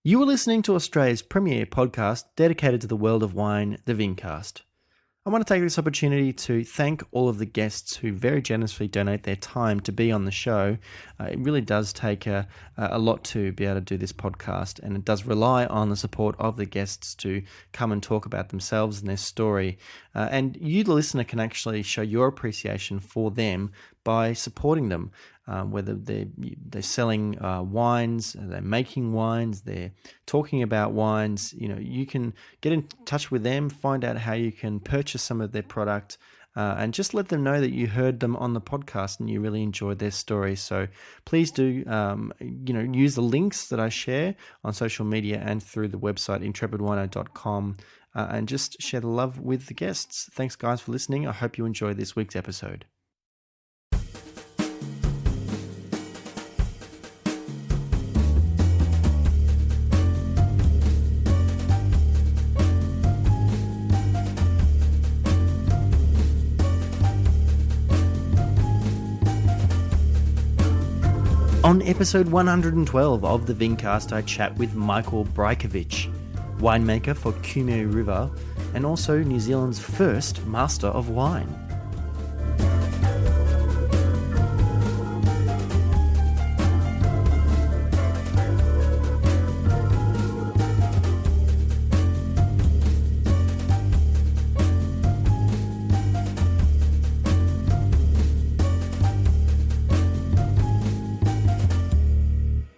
You are listening to Australia's premier podcast dedicated to the world of wine, the Vincast. I want to take this opportunity to thank all of the guests who very generously donate their time to be on the show. It really does take a lot to be able to do this podcast, and it does rely on the support of the guests to come and talk about themselves and their story. And you, the listener, can actually show your appreciation for them by supporting them. Whether they're selling wines, they're making wines, they're talking about wines, you can get in touch with them, find out how you can purchase some of their product, and just let them know that you heard them on the podcast and you really enjoyed their story. So please do, use the links that I share on social media and through the website intrepidwino.com, and just share the love with the guests. Thanks, guys, for listening. I hope you enjoyed this week's episode. On episode 112 of the Vincast, I chat with Michael Brajkovich, winemaker for Kumeu River and also New Zealand's first Master of Wine.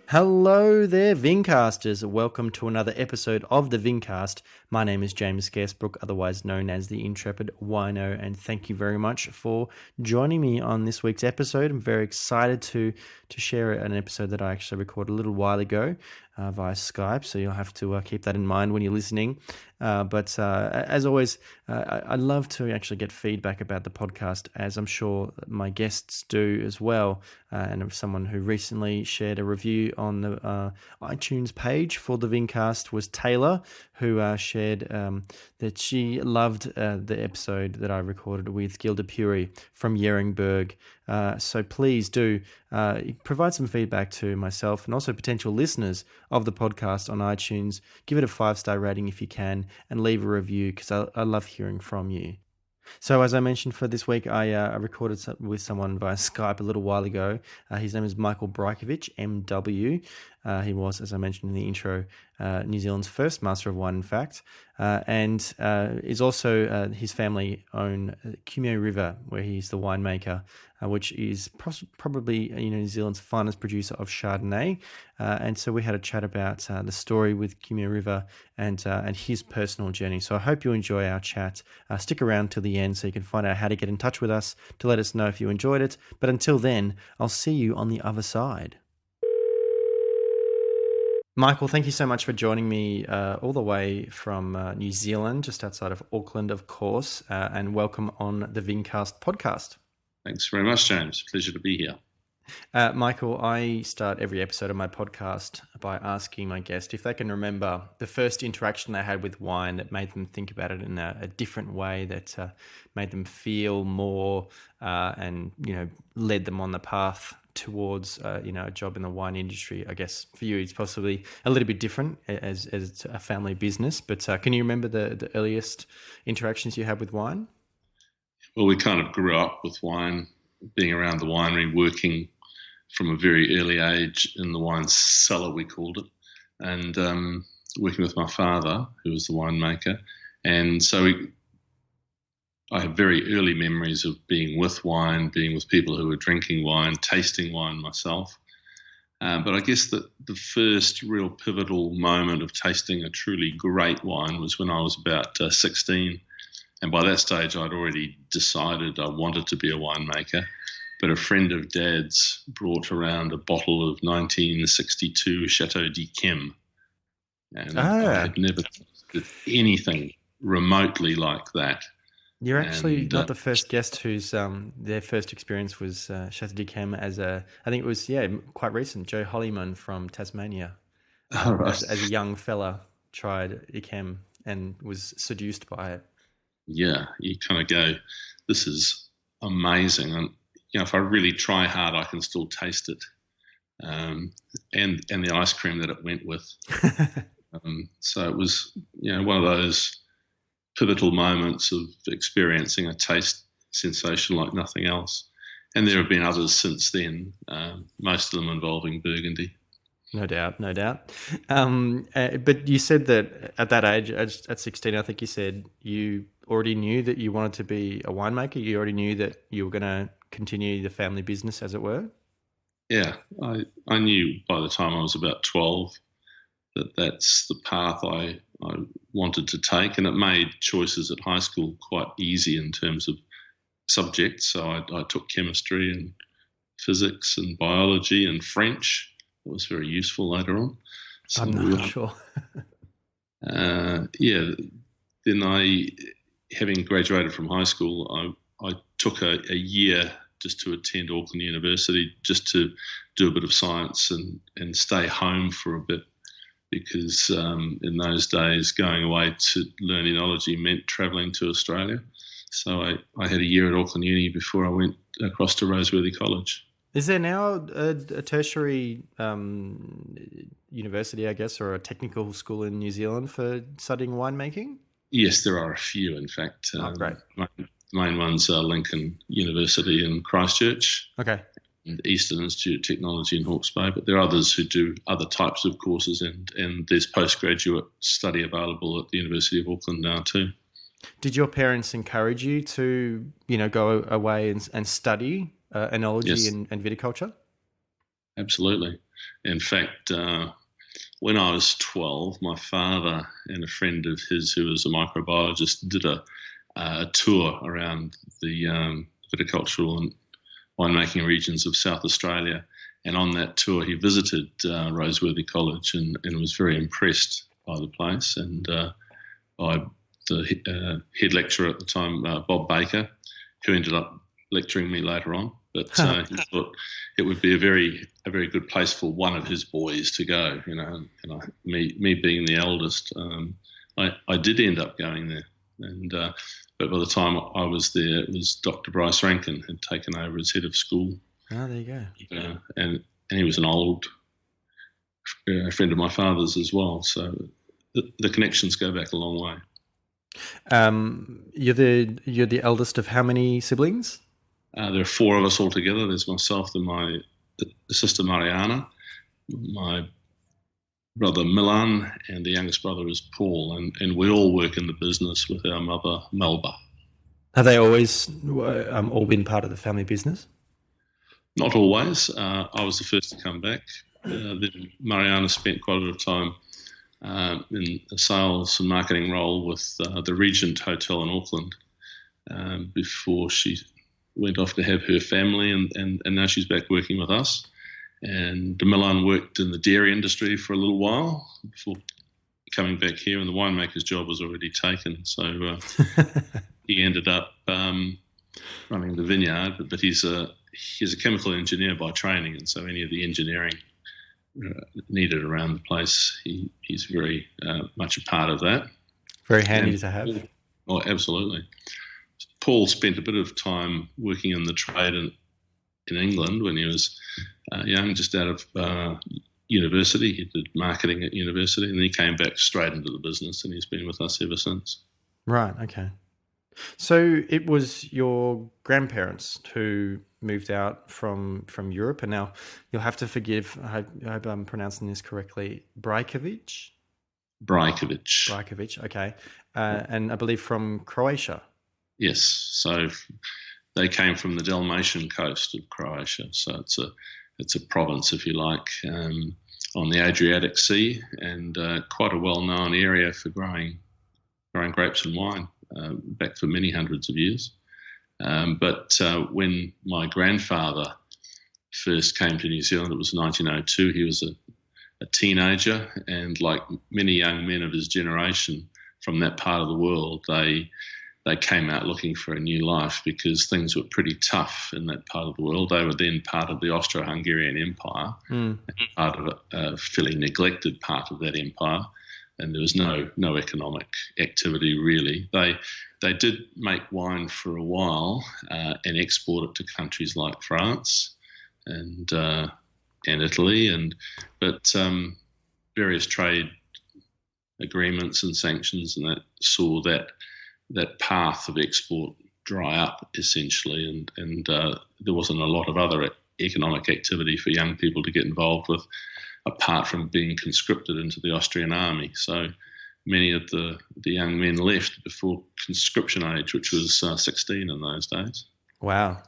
Hello there, Vincasters. Welcome to another episode of the Vincast. My name is James Scaresbrook, otherwise known as the Intrepid Wino, and thank you very much for joining me on this week's episode. I'm very excited to share an episode that I actually recorded a little while ago via Skype, so you'll have to keep that in mind when you're listening. But as always, I love to actually get feedback about the podcast, as I'm sure my guests do as well. And someone who recently shared a review on the iTunes page for the Vincast was Taylor, who shared that she loved the episode that I recorded with Gilda Puri from Yeringberg. So please do provide some feedback to myself and also potential listeners of the podcast on iTunes. Give it a 5-star rating if you can, and leave a review, because I love hearing from you. So as I mentioned, for this week, I recorded with someone via Skype a little while ago. His name is Michael Brajkovich, MW. He was, as I mentioned in the intro, New Zealand's first Master of Wine, in fact, and is also his family own Kumeu River, where he's the winemaker, which is probably New Zealand's finest producer of Chardonnay. And so we had a chat about the story with Kumeu River and his personal journey. So I hope you enjoy our chat. Stick around till the end so you can find out how to get in touch with us to let us know if you enjoyed it. But until then, I'll see you on the other side. Michael, thank you so much for joining me all the way from New Zealand, just outside of Auckland, of course, and welcome on the Vincast podcast. Thanks very much, James. Pleasure to be here. Michael, I start every episode of my podcast by asking my guest if they can remember the first interaction they had with wine that made them think about it in a different way, that made them feel more and led them on the path towards a job in the wine industry. I guess for you it's possibly a little bit different as it's a family business, but can you remember the earliest interactions you had with wine? Well, we kind of grew up with wine, being around the winery, working from a very early age in the wine cellar, we called it, and working with my father, who was the winemaker. And so I have very early memories of being with wine, being with people who were drinking wine, tasting wine myself. But I guess that the first real pivotal moment of tasting a truly great wine was when I was about 16. And by that stage, I'd already decided I wanted to be a winemaker. But a friend of Dad's brought around a bottle of 1962 Chateau d'Yquem. And I had never tasted anything remotely like that. You're actually not the first guest whose their first experience was Chateau d'Yquem I think it was, quite recent. Joe Hollyman from Tasmania, right. as a young fella, tried Yquem and was seduced by it. Yeah, you kind of go, this is amazing. And, if I really try hard, I can still taste it. and the ice cream that it went with. So it was, one of those pivotal moments of experiencing a taste sensation like nothing else. And there have been others since then, most of them involving Burgundy. No doubt, no doubt. But you said that at that age, at 16, I think you said you already knew that you wanted to be a winemaker. You already knew that you were going to continue the family business, as it were. Yeah, I knew by the time I was about 12 that that's the path I wanted to take, and it made choices at high school quite easy in terms of subjects. So I took chemistry and physics and biology and French. It was very useful later on. So, I'm not sure. Then having graduated from high school, I took a year just to attend Auckland University, just to do a bit of science and stay home for a bit, because in those days going away to learn enology meant travelling to Australia. So I had a year at Auckland Uni before I went across to Roseworthy College. Is there now a tertiary university, I guess, or a technical school in New Zealand for studying winemaking? Yes, there are a few, in fact. Great. The main ones are Lincoln University in Christchurch. Okay. And Eastern Institute of Technology in Hawke's Bay, but there are others who do other types of courses, and there's postgraduate study available at the University of Auckland now too. Did your parents encourage you to, go away and study enology Yes. and viticulture? Absolutely. In fact, when I was 12, my father and a friend of his who was a microbiologist did a tour around the viticultural and winemaking regions of South Australia. And on that tour, he visited Roseworthy College and was very impressed by the place and by the head lecturer at the time, Bob Baker, who ended up lecturing me later on. But he thought it would be a very good place for one of his boys to go. And me being the eldest, I did end up going there. And but by the time I was there, it was Dr. Bryce Rankin had taken over as head of school. Oh, there you go. And he was an old friend of my father's as well. So the connections go back a long way. You're the eldest of how many siblings? There are four of us altogether. There's myself and my sister Mariana, my brother Milan, and the youngest brother is Paul. And we all work in the business with our mother, Melba. Have they always all been part of the family business? Not always. I was the first to come back. Then Mariana spent quite a bit of time in a sales and marketing role with the Regent Hotel in Auckland before she went off to have her family, and now she's back working with us. And Milan worked in the dairy industry for a little while before coming back here, and the winemaker's job was already taken. So he ended up running the vineyard, but he's a chemical engineer by training, and so any of the engineering needed around the place, he's very much a part of that. Very handy to have. Oh, absolutely. Paul spent a bit of time working in the trade in England when he was young, just out of university. He did marketing at university, and then he came back straight into the business, and he's been with us ever since. Right, okay. So it was your grandparents who moved out from Europe, and now you'll have to forgive, I hope I'm pronouncing this correctly, Brajkovich, okay. And I believe from Croatia. Yes, so they came from the Dalmatian coast of Croatia, so it's a province, if you like, on the Adriatic Sea, and quite a well-known area for growing grapes and wine back for many hundreds of years. But when my grandfather first came to New Zealand, it was 1902. He was a teenager, and like many young men of his generation from that part of the world, they came out looking for a new life because things were pretty tough in that part of the world. They were then part of the Austro-Hungarian Empire, part of a fairly neglected part of that empire, and there was no economic activity really. They did make wine for a while and export it to countries like France and Italy, but various trade agreements and sanctions and that saw that path of export dry up essentially, and there wasn't a lot of other economic activity for young people to get involved with apart from being conscripted into the Austrian army. So many of the young men left before conscription age, which was 16 in those days. Wow.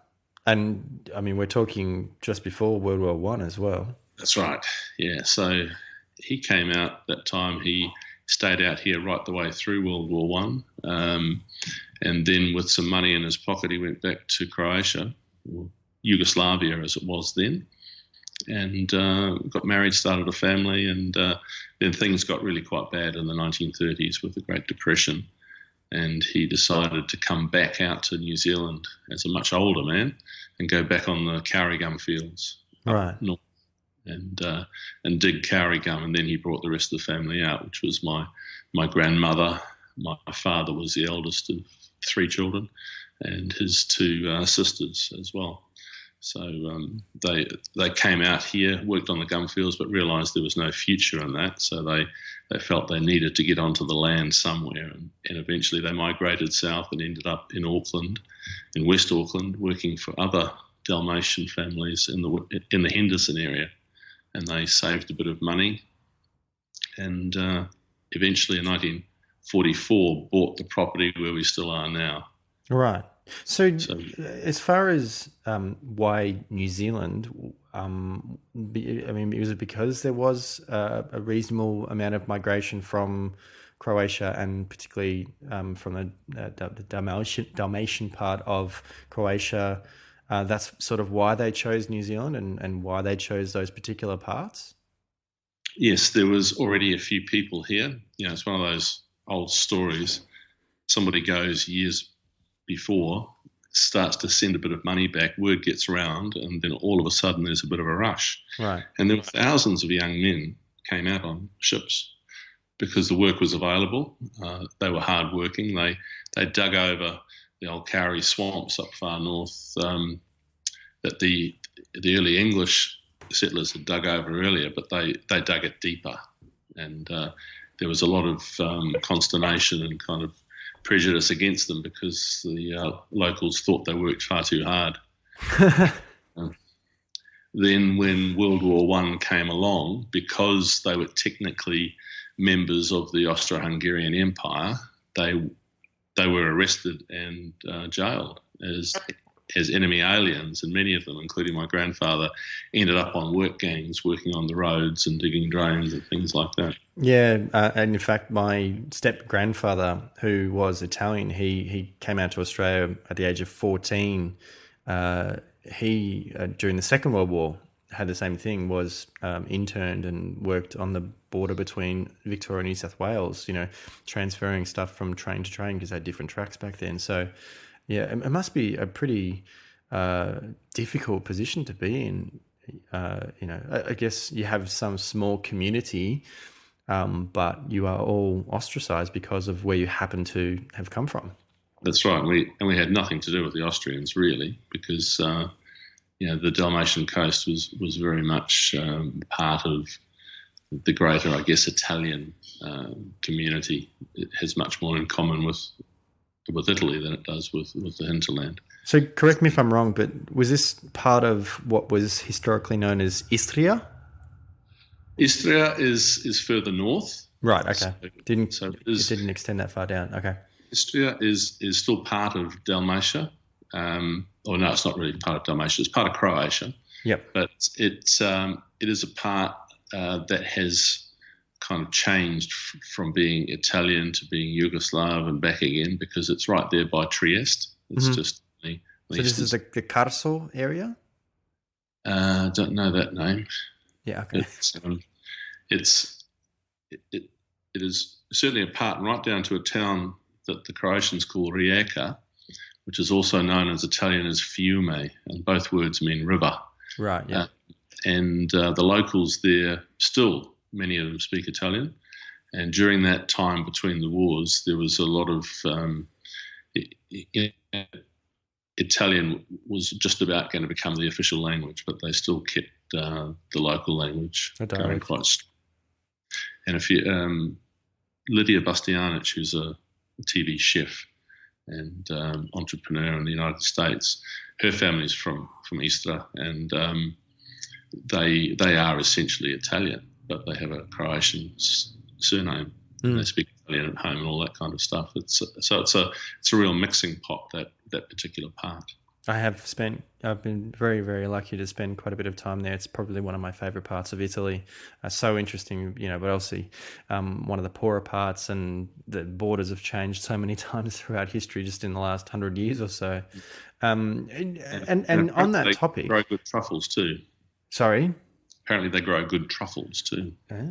And I mean, we're talking just before World War One as well. That's right. Yeah. So he came out that time. He stayed out here right the way through World War One, and then with some money in his pocket, he went back to Croatia, or Yugoslavia as it was then, and got married, started a family, and then things got really quite bad in the 1930s with the Great Depression, and he decided to come back out to New Zealand as a much older man and go back on the kauri gum fields right north and dig kauri gum, and then he brought the rest of the family out, which was my grandmother. My father was the eldest of 3 children, and his 2 sisters as well. So they came out here, worked on the gum fields, but realised there was no future in that. So they felt they needed to get onto the land somewhere, and eventually they migrated south and ended up in Auckland, in West Auckland, working for other Dalmatian families in the Henderson area, and they saved a bit of money, and eventually in 1944 bought the property where we still are now. Right. So as far as why New Zealand, I mean, was it because there was a reasonable amount of migration from Croatia, and particularly from the Dalmatian part of Croatia? That's sort of why they chose New Zealand and why they chose those particular parts? Yes, there was already a few people here. It's one of those old stories. Somebody goes years before, starts to send a bit of money back, word gets around, and then all of a sudden there's a bit of a rush. Right. And then thousands of young men came out on ships because the work was available. They were hardworking. They dug over the old kauri swamps up far north that the early English settlers had dug over earlier, but they dug it deeper. And there was a lot of consternation and kind of prejudice against them because the locals thought they worked far too hard. Then when World War One came along, because they were technically members of the Austro-Hungarian Empire, they were arrested and jailed as enemy aliens, and many of them, including my grandfather, ended up on work gangs working on the roads and digging drains and things like that. Yeah, and in fact, my step-grandfather, who was Italian, he came out to Australia at the age of 14. He, during the Second World War, had the same thing, was interned and worked on the border between Victoria and New South Wales, transferring stuff from train to train because they had different tracks back then. So, yeah, it must be a pretty difficult position to be in. I guess you have some small community, but you are all ostracized because of where you happen to have come from. That's right. We had nothing to do with the Austrians, really, because the Dalmatian coast was very much part of the greater, I guess, Italian community. It has much more in common with Italy than it does with the hinterland. So correct me if I'm wrong, but was this part of what was historically known as Istria? Istria is further north. Right, okay. So it didn't extend that far down. Okay. Istria is still part of Dalmatia. Or no, it's not really part of Dalmatia. It's part of Croatia. Yep. But it is a part that has kind of changed from being Italian to being Yugoslav and back again, because it's right there by Trieste. It's just the so this is the Carso area? I don't know that name. Yeah, okay. It is certainly a part right down to a town that the Croatians call Rijeka, which is also known as Italian as Fiume, and both words mean river. Right, yeah. And the locals there still, many of them speak Italian. And during that time between the wars, there was a lot of Italian was just about going to become the official language, but they still kept the local language A going dialect. quite. And if you Lydia Bastianich, who's a TV chef and entrepreneur in the United States, her family's from Istra, and they are essentially Italian, but they have a Croatian surname. And they speak Italian at home and all that kind of stuff. It's a real mixing pot, that particular part. I've been very, very lucky to spend quite a bit of time there. It's probably one of my favorite parts of Italy. So interesting, but obviously one of the poorer parts, and the borders have changed so many times throughout history just in the last 100 years or so. And on that topic... They grow good truffles too. Sorry? Apparently they grow good truffles too. Oh.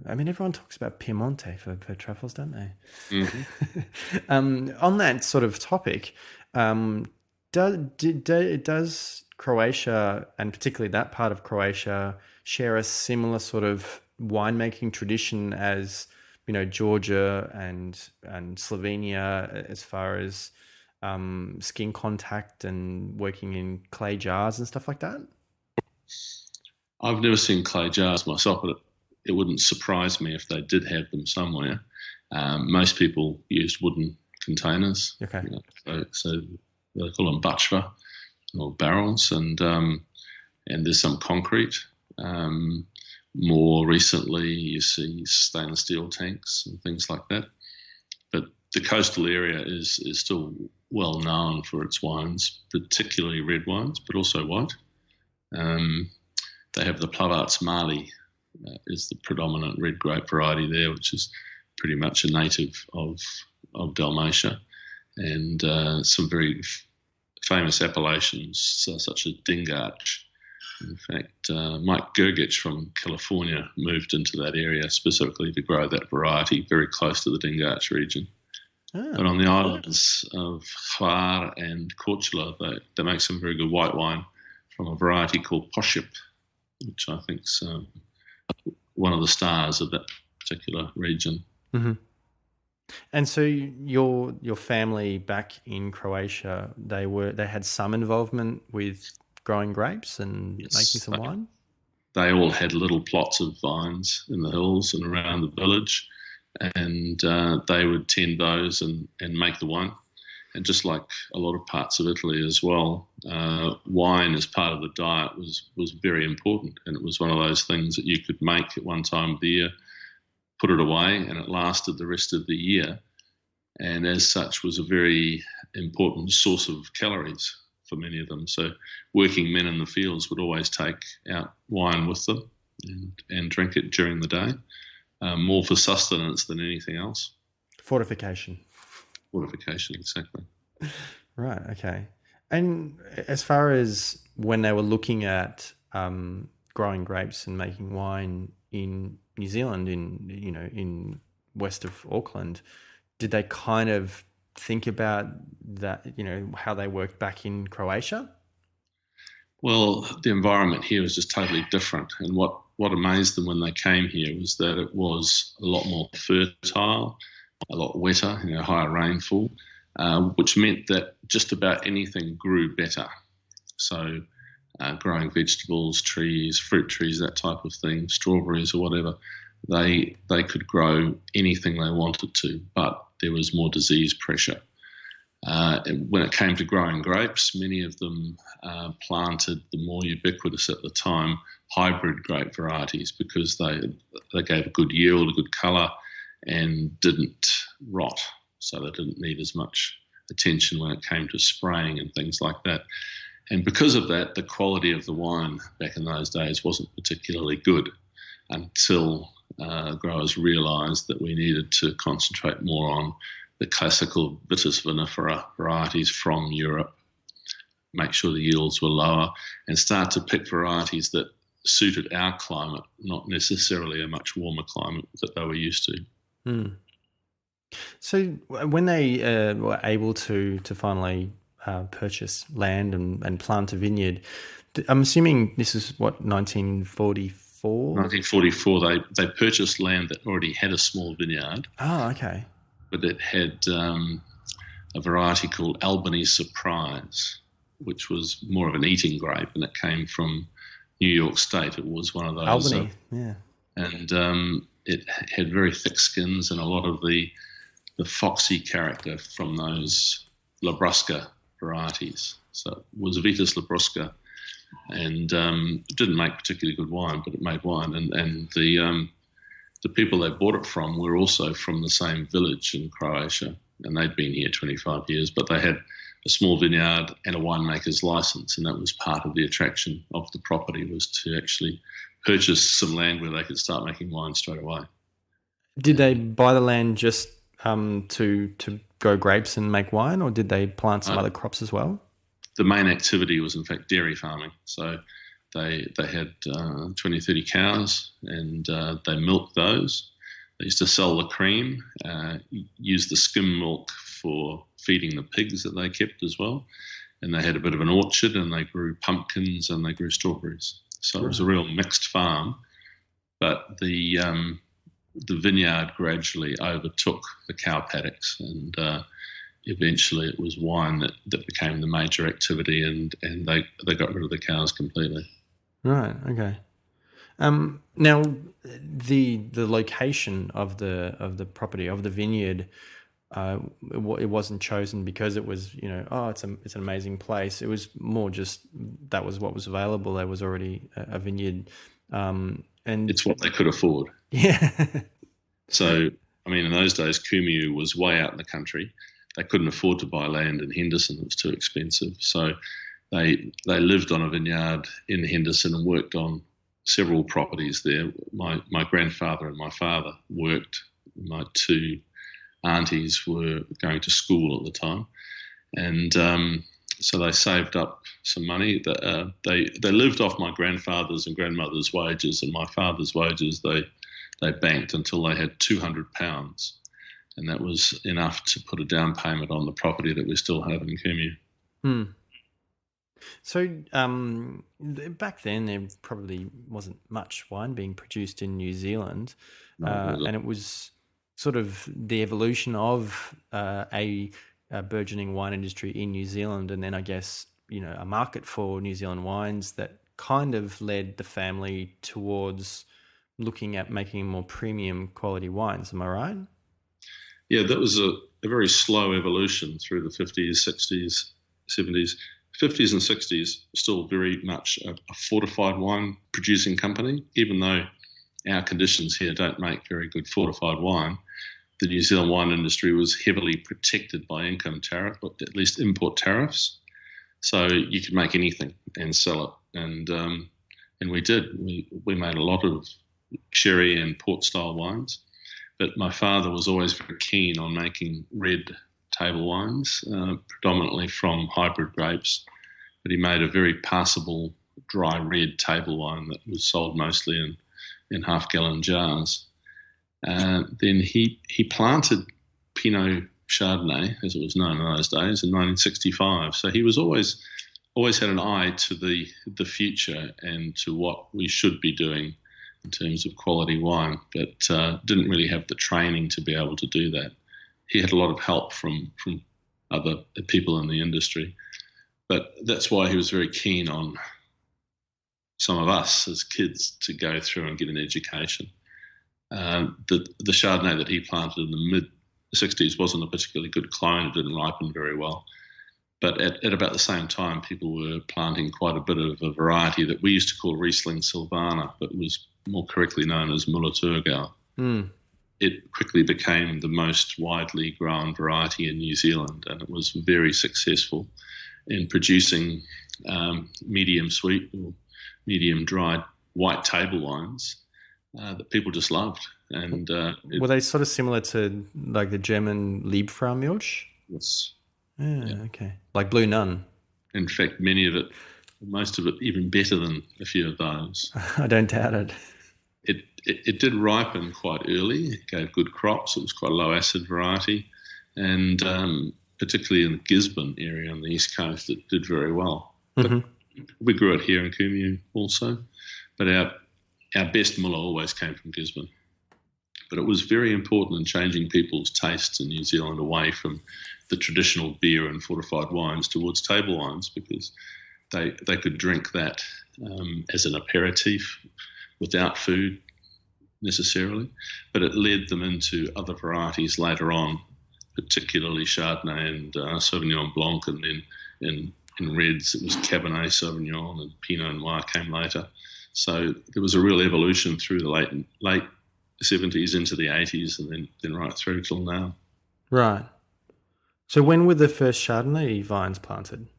I mean, everyone talks about Piemonte for truffles, don't they? Mm-hmm. On that sort of topic... Does Croatia, and particularly that part of Croatia, share a similar sort of winemaking tradition as, Georgia and Slovenia, as far as skin contact and working in clay jars and stuff like that? I've never seen clay jars myself, but it wouldn't surprise me if they did have them somewhere. Most people used wooden containers. Okay. So they call them bachva, or barrels, and there's some concrete. More recently, you see stainless steel tanks and things like that. But the coastal area is still well known for its wines, particularly red wines, but also white. They have the Plavac Mali is the predominant red grape variety there, which is pretty much a native of Dalmatia, and some very famous appellations such as Dingač. In fact, Mike Gergich from California moved into that area specifically to grow that variety very close to the Dingač region. Oh. But on the islands of Hvar and Korčula, they make some very good white wine from a variety called Pošip, which I think is one of the stars of that particular region. Mm-hmm. And so your family back in Croatia, they had some involvement with growing grapes and making some wine? They all had little plots of vines in the hills and around the village, and they would tend those and make the wine. And just like a lot of parts of Italy as well, wine as part of the diet was very important, and it was one of those things that you could make at one time of the year, put it away, and it lasted the rest of the year, and as such was a very important source of calories for many of them. So working men in the fields would always take out wine with them and drink it during the day, more for sustenance than anything else. Fortification, exactly. Right, okay. And as far as when they were looking at growing grapes and making wine in New Zealand, in west of Auckland, did they kind of think about that, how they worked back in Croatia? Well, the environment here was just totally different, and what amazed them when they came here was that it was a lot more fertile, a lot wetter, higher rainfall, which meant that just about anything grew better. So growing vegetables, trees, fruit trees, that type of thing, strawberries or whatever, they could grow anything they wanted to, but there was more disease pressure. And when it came to growing grapes, many of them planted the more ubiquitous at the time hybrid grape varieties because they gave a good yield, a good colour, and didn't rot. So they didn't need as much attention when it came to spraying and things like that. And because of that, the quality of the wine back in those days wasn't particularly good until growers realised that we needed to concentrate more on the classical Vitis vinifera varieties from Europe, make sure the yields were lower, and start to pick varieties that suited our climate, not necessarily a much warmer climate that they were used to. Hmm. So when they were able to finally purchase land and plant a vineyard, I'm assuming this is what, 1944? 1944, they purchased land that already had a small vineyard. Oh, okay. But it had a variety called Albany Surprise, which was more of an eating grape, and it came from New York State. It was one of those, Albany, yeah. and it had very thick skins and a lot of the foxy character from those Labrusca varieties. So it was Vitis Labrusca, and it didn't make particularly good wine, but it made wine. And the people they bought it from were also from the same village in Croatia, and they'd been here 25 years, but they had a small vineyard and a winemaker's license, and that was part of the attraction of the property, was to actually purchase some land where they could start making wine straight away. Did they buy the land just to grow grapes and make wine, or did they plant some other crops as well? The main activity was, in fact, dairy farming. So they had 20, 30 cows, and they milked those. They used to sell the cream, use the skim milk for feeding the pigs that they kept as well. And they had a bit of an orchard, and they grew pumpkins and they grew strawberries. So it was a real mixed farm. But the vineyard gradually overtook the cow paddocks, and eventually it was wine that became the major activity, and they got rid of the cows completely. Right. Okay. Now, the location of the property, of the vineyard, it wasn't chosen because it was, it's an amazing place. It was more just that was what was available. There was already a vineyard, and it's what they could afford. Yeah. So, I mean, in those days, Kumeu was way out in the country. They couldn't afford to buy land in Henderson; it was too expensive. So, they lived on a vineyard in Henderson and worked on several properties there. My grandfather and my father worked. My two aunties were going to school at the time, and so they saved up some money. They lived off my grandfather's and grandmother's wages, and my father's wages they banked until they had £200, and that was enough to put a down payment on the property that we still have in Kumeu. Hmm. So back then there probably wasn't much wine being produced in New Zealand, and it was sort of the evolution of a burgeoning wine industry in New Zealand, and then I guess a market for New Zealand wines that kind of led the family towards looking at making more premium quality wines. Am I right? Yeah, that was a very slow evolution through the 50s, 60s, 70s. 50s and 60s, still very much a fortified wine producing company, even though our conditions here don't make very good fortified wine. The New Zealand wine industry was heavily protected by income tariff, or at least import tariffs. So you could make anything and sell it. And we did. We made a lot of sherry and port style wines. But my father was always very keen on making red table wines, predominantly from hybrid grapes, but he made a very passable dry red table wine that was sold mostly in half-gallon jars. Then he planted Pinot Chardonnay, as it was known in those days, in 1965. So he was always had an eye to the future and to what we should be doing in terms of quality wine, but didn't really have the training to be able to do that. He had a lot of help from other people in the industry, but that's why he was very keen on some of us as kids to go through and get an education. The Chardonnay that he planted in the mid-60s wasn't a particularly good clone. It didn't ripen very well. But at about the same time, people were planting quite a bit of a variety that we used to call Riesling Silvaner, but was more correctly known as Müller-Thurgau. Mm. It quickly became the most widely grown variety in New Zealand, and it was very successful in producing medium sweet or medium dried white table wines that people just loved. And were they sort of similar to like the German Liebfraumilch? Yes. Yeah, okay. Like Blue Nun. In fact, most of it even better than a few of those. I don't doubt it. It did ripen quite early. It gave good crops. It was quite a low acid variety, and particularly in the Gisborne area on the east coast, it did very well. Mm-hmm. We grew it here in Kumeu also, but our best Muller always came from Gisborne. But it was very important in changing people's tastes in New Zealand away from the traditional beer and fortified wines towards table wines, because they could drink that as an aperitif without food necessarily, but it led them into other varieties later on, particularly Chardonnay and Sauvignon Blanc, and then in reds it was Cabernet Sauvignon, and Pinot Noir came later. So there was a real evolution through the late 70s into the 80s, and then right through till now. Right. So when were the first Chardonnay vines planted?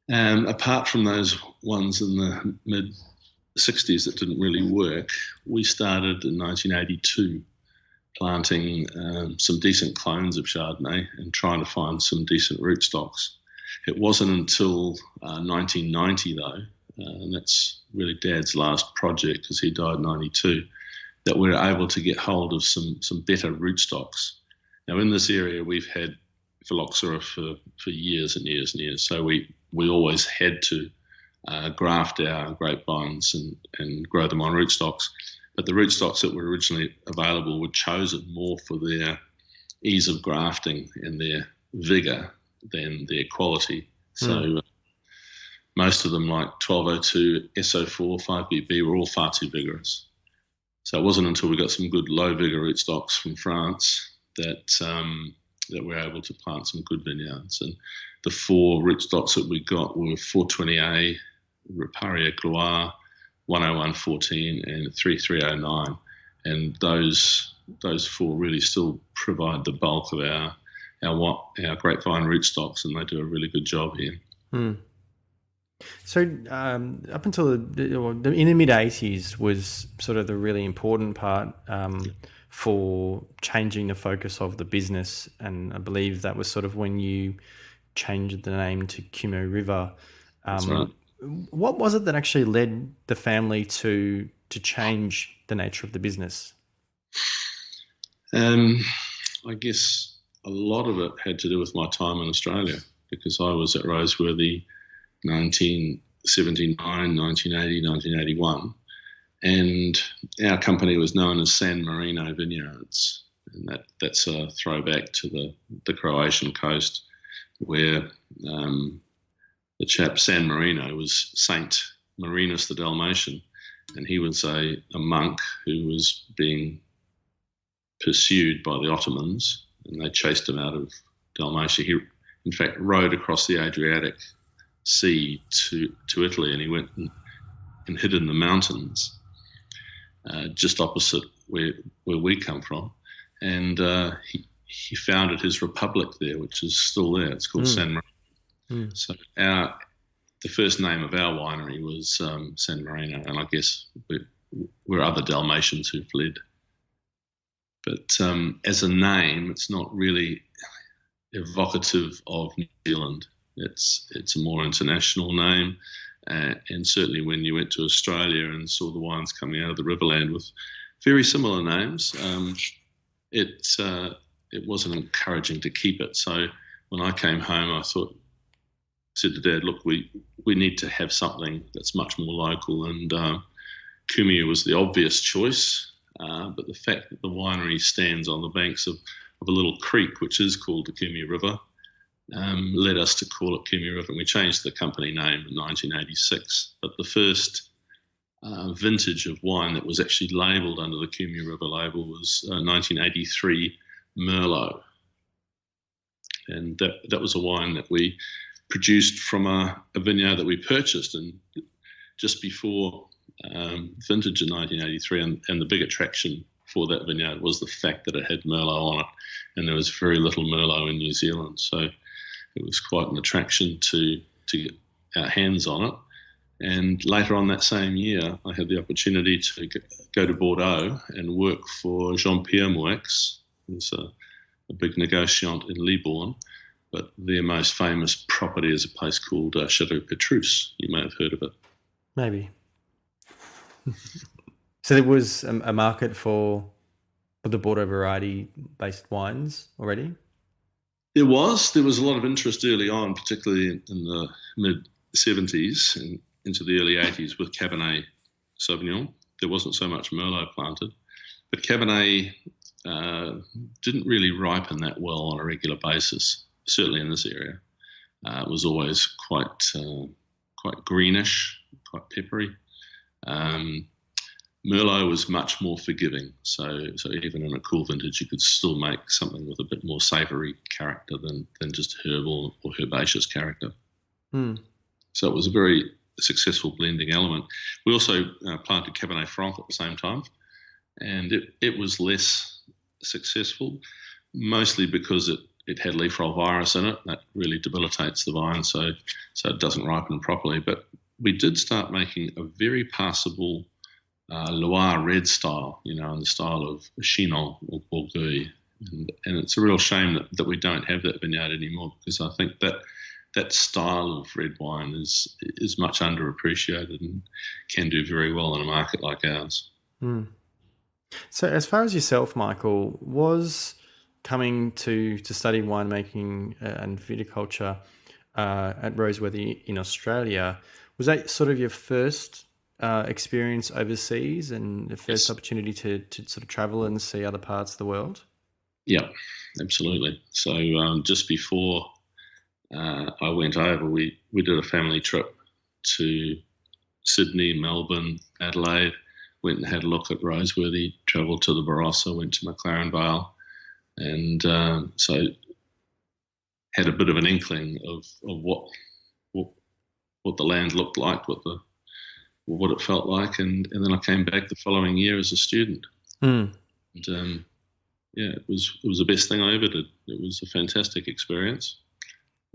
Apart from those ones in the mid-60s that didn't really work, we started in 1982 planting some decent clones of Chardonnay and trying to find some decent rootstocks. It wasn't until 1990, though, and that's really Dad's last project because he died in 92, that we were able to get hold of some better rootstocks. Now, in this area, we've had phylloxera for years and years and years, so we always had to graft our grapevines and grow them on rootstocks. But the rootstocks that were originally available were chosen more for their ease of grafting and their vigour than their quality. So most of them, like 1202, SO4, 5BB, were all far too vigorous. So it wasn't until we got some good low vigour rootstocks from France that we were able to plant some good vineyards. And the 4 rootstocks that we got were 420A, Riparia Gloire, 10114 and 3309, and those 4 really still provide the bulk of our grapevine rootstocks, and they do a really good job here. So up until in the mid-80s was sort of the really important part for changing the focus of the business, and I believe that was sort of when you changed the name to Kumeu River. That's right. What was it that actually led the family to change the nature of the business? I guess a lot of it had to do with my time in Australia, because I was at Roseworthy 1979, 1980, 1981, and our company was known as San Marino Vineyards, and that's a throwback to the Croatian coast, where the chap San Marino was Saint Marinus the Dalmatian, and he was a monk who was being pursued by the Ottomans, and they chased him out of Dalmatia. He, in fact, rowed across the Adriatic Sea to Italy, and he went and hid in the mountains just opposite where we come from, and he founded his republic there, which is still there. It's called San Marino. So the first name of our winery was San Marino, and I guess we're other Dalmatians who fled. But as a name, it's not really evocative of New Zealand. It's a more international name, and certainly when you went to Australia and saw the wines coming out of the Riverland with very similar names, it wasn't encouraging to keep it. So when I came home, I said to Dad, look, we need to have something that's much more local, and Kumeu was the obvious choice, but the fact that the winery stands on the banks of a little creek, which is called the Kumeu River, led us to call it Kumeu River, and we changed the company name in 1986. But the first vintage of wine that was actually labelled under the Kumeu River label was 1983 Merlot, and that was a wine that we produced from a vineyard that we purchased and just before vintage in 1983, and the big attraction for that vineyard was the fact that it had Merlot on it, and there was very little Merlot in New Zealand, so it was quite an attraction to get our hands on it. And later on that same year, I had the opportunity to go to Bordeaux and work for Jean-Pierre Moueix, who's a big negociant in Libourne, but their most famous property is a place called Chateau Petrus. You may have heard of it. Maybe. So there was a market for the Bordeaux variety-based wines already? There was a lot of interest early on, particularly in the mid-70s and into the early 80s with Cabernet Sauvignon. There wasn't so much Merlot planted, but Cabernet didn't really ripen that well on a regular basis, certainly in this area. It was always quite greenish, quite peppery. Merlot was much more forgiving, so even in a cool vintage, you could still make something with a bit more savoury character than just herbal or herbaceous character. So it was a very successful blending element. We also planted Cabernet Franc at the same time, and it was less successful, mostly because it had leaf roll virus in it. That really debilitates the vine, so it doesn't ripen properly. But we did start making a very passable Loire red style, in the style of Chinon or Bourgogne. And it's a real shame that we don't have that vineyard anymore, because I think that style of red wine is much underappreciated and can do very well in a market like ours. So as far as yourself, Michael, was coming to study winemaking and viticulture at Roseworthy in Australia, was that sort of your first experience overseas and the first opportunity to sort of travel and see other parts of the world? Yeah, absolutely. So just before I went over, we did a family trip to Sydney, Melbourne, Adelaide, went and had a look at Roseworthy, travelled to the Barossa, went to McLaren Vale, and so had a bit of an inkling of what the land looked like, what it felt like, and then I came back the following year as a student. And it was the best thing I ever did. It was a fantastic experience.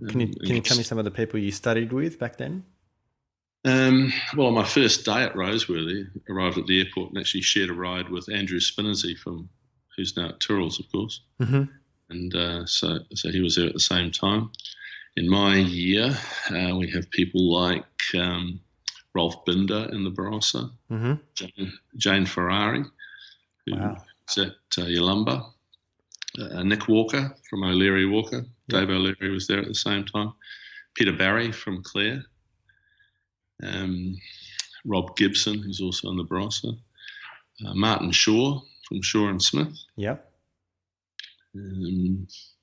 Can you tell me some of the people you studied with back then? Well, on my first day at Roseworthy, arrived at the airport and actually shared a ride with Andrew Spinnersy, who's now at Tyrrell's, of course. And so he was there at the same time. In my year, we have people like Rolf Binder in the Barossa, Jane Ferrari, who's at Yalumba, Nick Walker from O'Leary Walker. Dave O'Leary was there at the same time. Peter Barry from Clare. Rob Gibson, who's also in the Barossa. Martin Shaw from Shaw and Smith. Yep.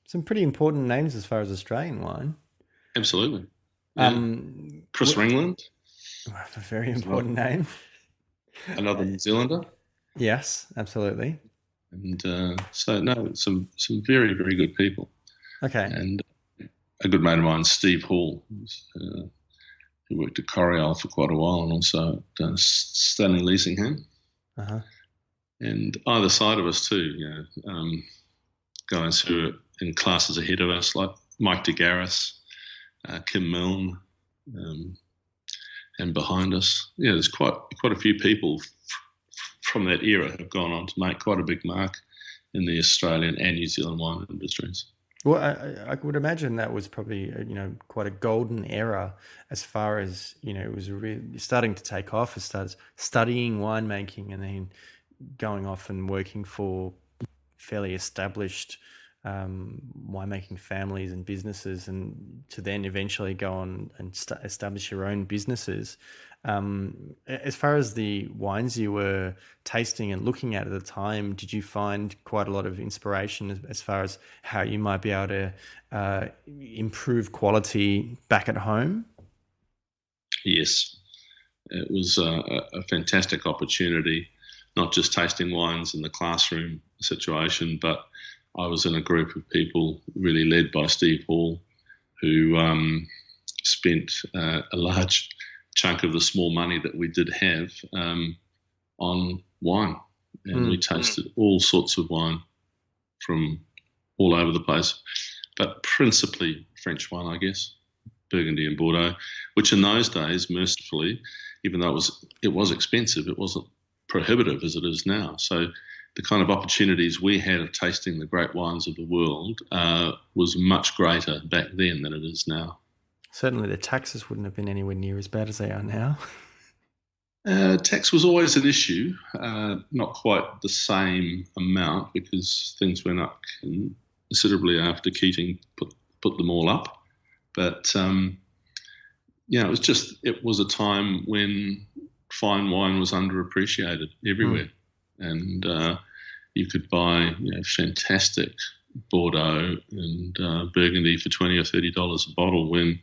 Some pretty important names as far as Australian wine. Absolutely. Yeah. Chris Ringland. A very important name. Another New Zealander. Yes, absolutely. And some very, very good people. Okay. And a good mate of mine, Steve Hall, who worked at Coriol for quite a while, and also at Stanley Leasingham. And either side of us too, guys who are in classes ahead of us, like Mike DeGarris, Kim Milne, and behind us. Yeah, there's quite a few people from that era have gone on to make quite a big mark in the Australian and New Zealand wine industries. Well, I would imagine that was probably quite a golden era as far as it was really starting to take off. As started studying winemaking and then going off and working for fairly established winemaking families and businesses, and to then eventually go on and establish your own businesses. As far as the wines you were tasting and looking at the time, did you find quite a lot of inspiration as far as how you might be able to improve quality back at home? Yes, it was a fantastic opportunity, not just tasting wines in the classroom situation, but I was in a group of people really led by Steve Hall, who spent a large chunk of the small money that we did have on wine. And we tasted all sorts of wine from all over the place, but principally French wine, I guess, Burgundy and Bordeaux, which in those days, mercifully, even though it was expensive, it wasn't prohibitive as it is now. So the kind of opportunities we had of tasting the great wines of the world was much greater back then than it is now. Certainly the taxes wouldn't have been anywhere near as bad as they are now. Tax was always an issue, not quite the same amount because things went up considerably after Keating put them all up. But, it was a time when fine wine was underappreciated everywhere. And you could buy fantastic Bordeaux and Burgundy for $20 or $30 a bottle when,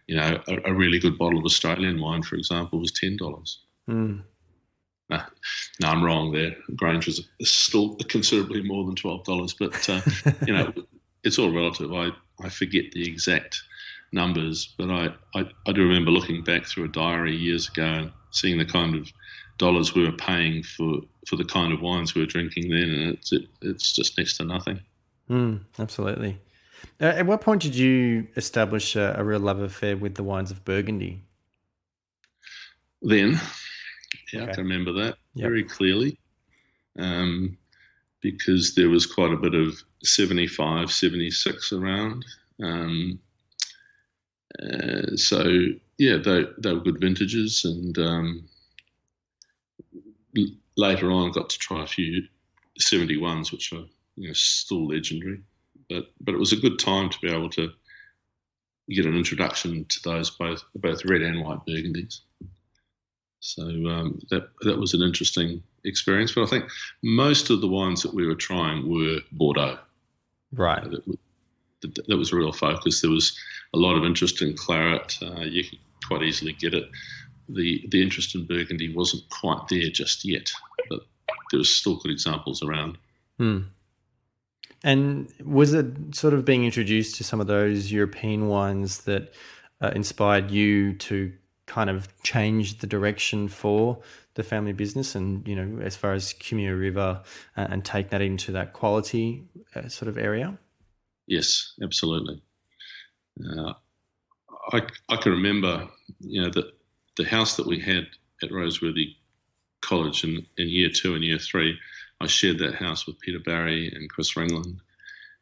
a really good bottle of Australian wine, for example, was $10. Mm. No, I'm wrong there. Grange was still considerably more than $12, but it's all relative. I forget the exact numbers, but I do remember looking back through a diary years ago and seeing the kind of dollars we were paying for the kind of wines we were drinking then, and it's just next to nothing. Absolutely. At what point did you establish a real love affair with the wines of Burgundy? Then, Okay. I can remember that Yep. very clearly, because there was quite a bit of 75, 76 around. So, yeah, they were good vintages, and later on got to try a few 71s, which are still legendary. But it was a good time to be able to get an introduction to those both red and white Burgundies. So that was an interesting experience. But I think most of the wines that we were trying were Bordeaux. Right. That was a real focus. There was a lot of interest in claret. You could quite easily get it. The interest in Burgundy wasn't quite there just yet, but there was still good examples around. And was it sort of being introduced to some of those European wines that inspired you to kind of change the direction for the family business and, as far as Kumeu River and take that into that quality sort of area? Yes, absolutely. I can remember, that the house that we had at Roseworthy College in year 2 and year 3, I shared that house with Peter Barry and Chris Ringland,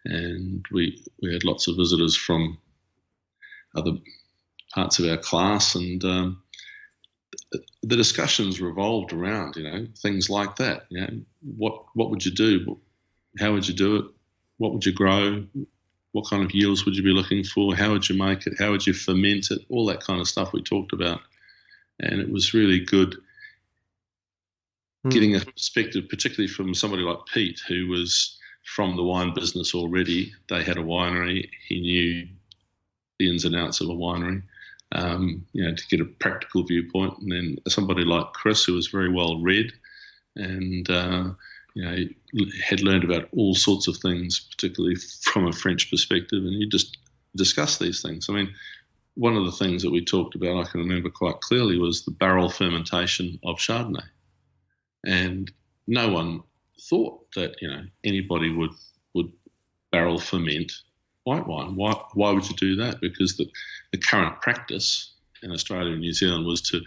and we had lots of visitors from other parts of our class, and the discussions revolved around, things like that. What would you do? How would you do it? What would you grow? What kind of yields would you be looking for? How would you make it? How would you ferment it? All that kind of stuff we talked about. And it was really good getting a perspective, particularly from somebody like Pete, who was from the wine business already. They had a winery. He knew the ins and outs of a winery, to get a practical viewpoint. And then somebody like Chris, who was very well read and, had learned about all sorts of things, particularly from a French perspective. And you just discuss these things. I mean, one of the things that we talked about, I can remember quite clearly, was the barrel fermentation of Chardonnay. And no one thought that, anybody would barrel ferment white wine. Why would you do that? Because the current practice in Australia and New Zealand was to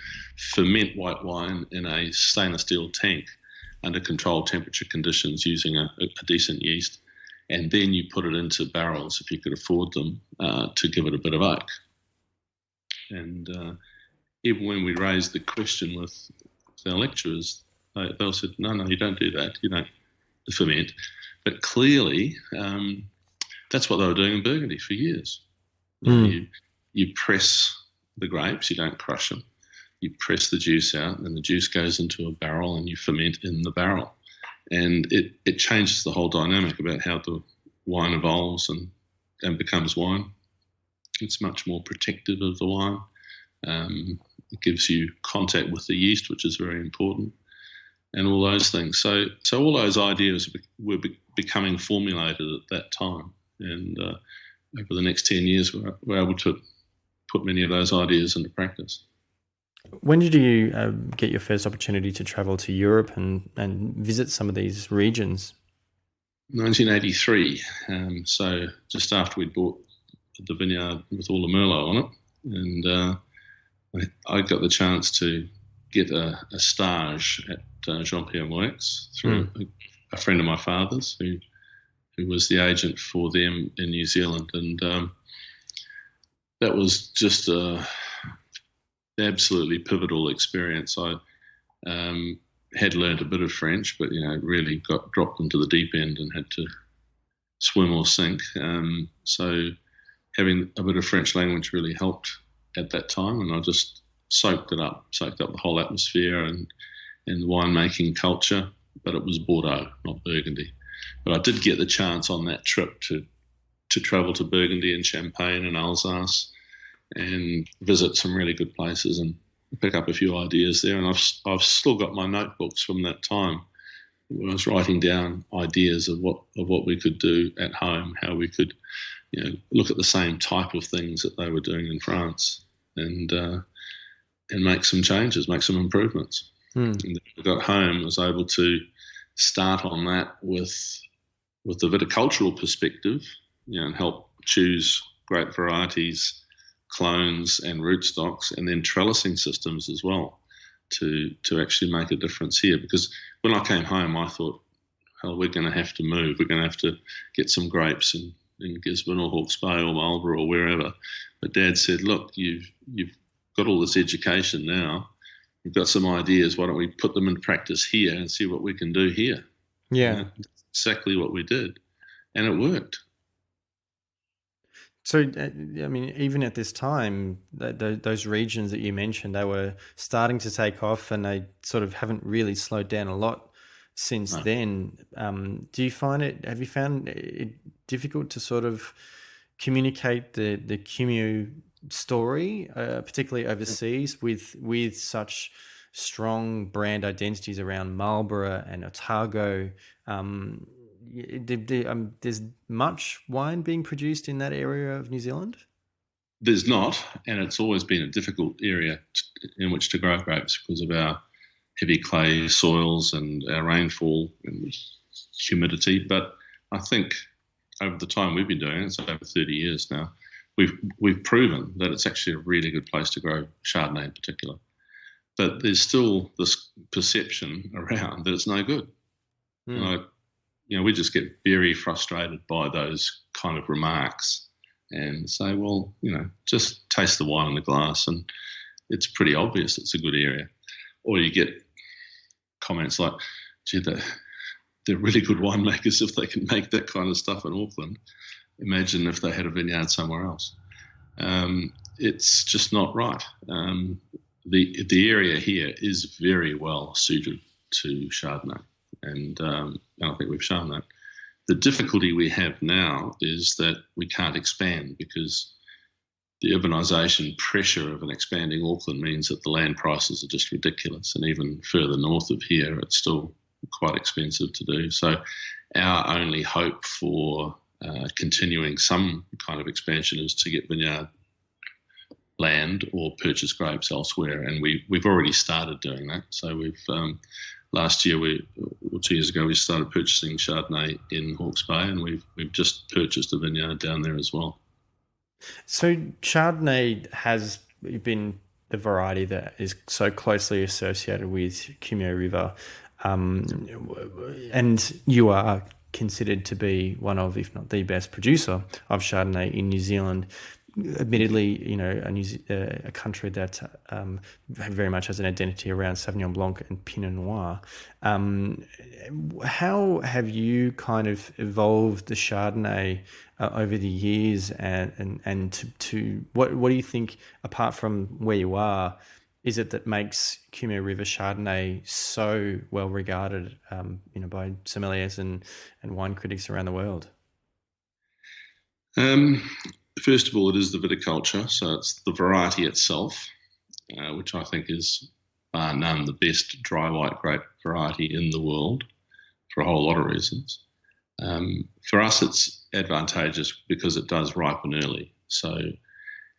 ferment white wine in a stainless steel tank under controlled temperature conditions using a decent yeast, and then you put it into barrels if you could afford them to give it a bit of oak. And even when we raised the question with our lecturers, they all said, no, you don't do that. You don't ferment. But clearly, that's what they were doing in Burgundy for years. You press the grapes, you don't crush them. You press the juice out, and the juice goes into a barrel, and you ferment in the barrel. And it changes the whole dynamic about how the wine evolves and becomes wine. It's much more protective of the wine. It gives you contact with the yeast, which is very important, and all those things. So all those ideas were becoming formulated at that time. And over the next 10 years, we're able to put many of those ideas into practice. When did you get your first opportunity to travel to Europe and visit some of these regions? 1983. So just after we'd bought the vineyard with all the Merlot on it. And I got the chance to get a stage at Jean-Pierre Moix through a friend of my father's who was the agent for them in New Zealand. And that was just a absolutely pivotal experience. I had learned a bit of French, but really got dropped into the deep end and had to swim or sink. So having a bit of French language really helped at that time, and I just soaked up the whole atmosphere and the winemaking culture. But it was Bordeaux, not Burgundy. But I did get the chance on that trip to travel to Burgundy and Champagne and Alsace and visit some really good places and pick up a few ideas there. And I've still got my notebooks from that time where I was writing down ideas of what we could do at home, how we could, look at the same type of things that they were doing in France and make some changes, make some improvements. And then I got home, was able to start on that with the viticultural perspective, and help choose great varieties, clones and rootstocks, and then trellising systems as well to actually make a difference here. Because when I came home, I thought, hell, we're going to have to move. We're going to have to get some grapes in Gisborne or Hawke's Bay or Marlborough or wherever. But Dad said, look, you've got all this education now. You've got some ideas. Why don't we put them into practice here and see what we can do here? Yeah. That's exactly what we did. And it worked. So, even at this time, those regions that you mentioned, they were starting to take off, and they sort of haven't really slowed down a lot since then. Have you found it difficult to sort of communicate the Kumeu story, particularly overseas, with such strong brand identities around Marlborough and Otago? There's much wine being produced in that area of New Zealand? There's not, and it's always been a difficult area in which to grow grapes because of our heavy clay soils and our rainfall and humidity. But I think over the time we've been doing it, it's over 30 years now, we've proven that it's actually a really good place to grow Chardonnay in particular. But there's still this perception around that it's no good. We just get very frustrated by those kind of remarks and say, well, just taste the wine in the glass and it's pretty obvious it's a good area. Or you get comments like, gee, they're really good winemakers if they can make that kind of stuff in Auckland. Imagine if they had a vineyard somewhere else. It's just not right. The area here is very well suited to Chardonnay. And I think we've shown that. The difficulty we have now is that we can't expand because the urbanisation pressure of an expanding Auckland means that the land prices are just ridiculous. And even further north of here, it's still quite expensive to do. So our only hope for continuing some kind of expansion is to get vineyard land or purchase grapes elsewhere. And we've already started doing that. So we've... last year, 2 years ago, we started purchasing Chardonnay in Hawke's Bay, and we've just purchased a vineyard down there as well. So Chardonnay has been the variety that is so closely associated with Kumeu River, and you are considered to be one of, if not the best producer of Chardonnay in New Zealand. Admittedly, a country that very much has an identity around Sauvignon Blanc and Pinot Noir. How have you kind of evolved the Chardonnay over the years, and to what do you think, apart from where you are, is it that makes Kumeu River Chardonnay so well regarded, by sommeliers and wine critics around the world? First of all, it is the viticulture, so it's the variety itself, which I think is bar none the best dry white grape variety in the world for a whole lot of reasons. For us, it's advantageous because it does ripen early, so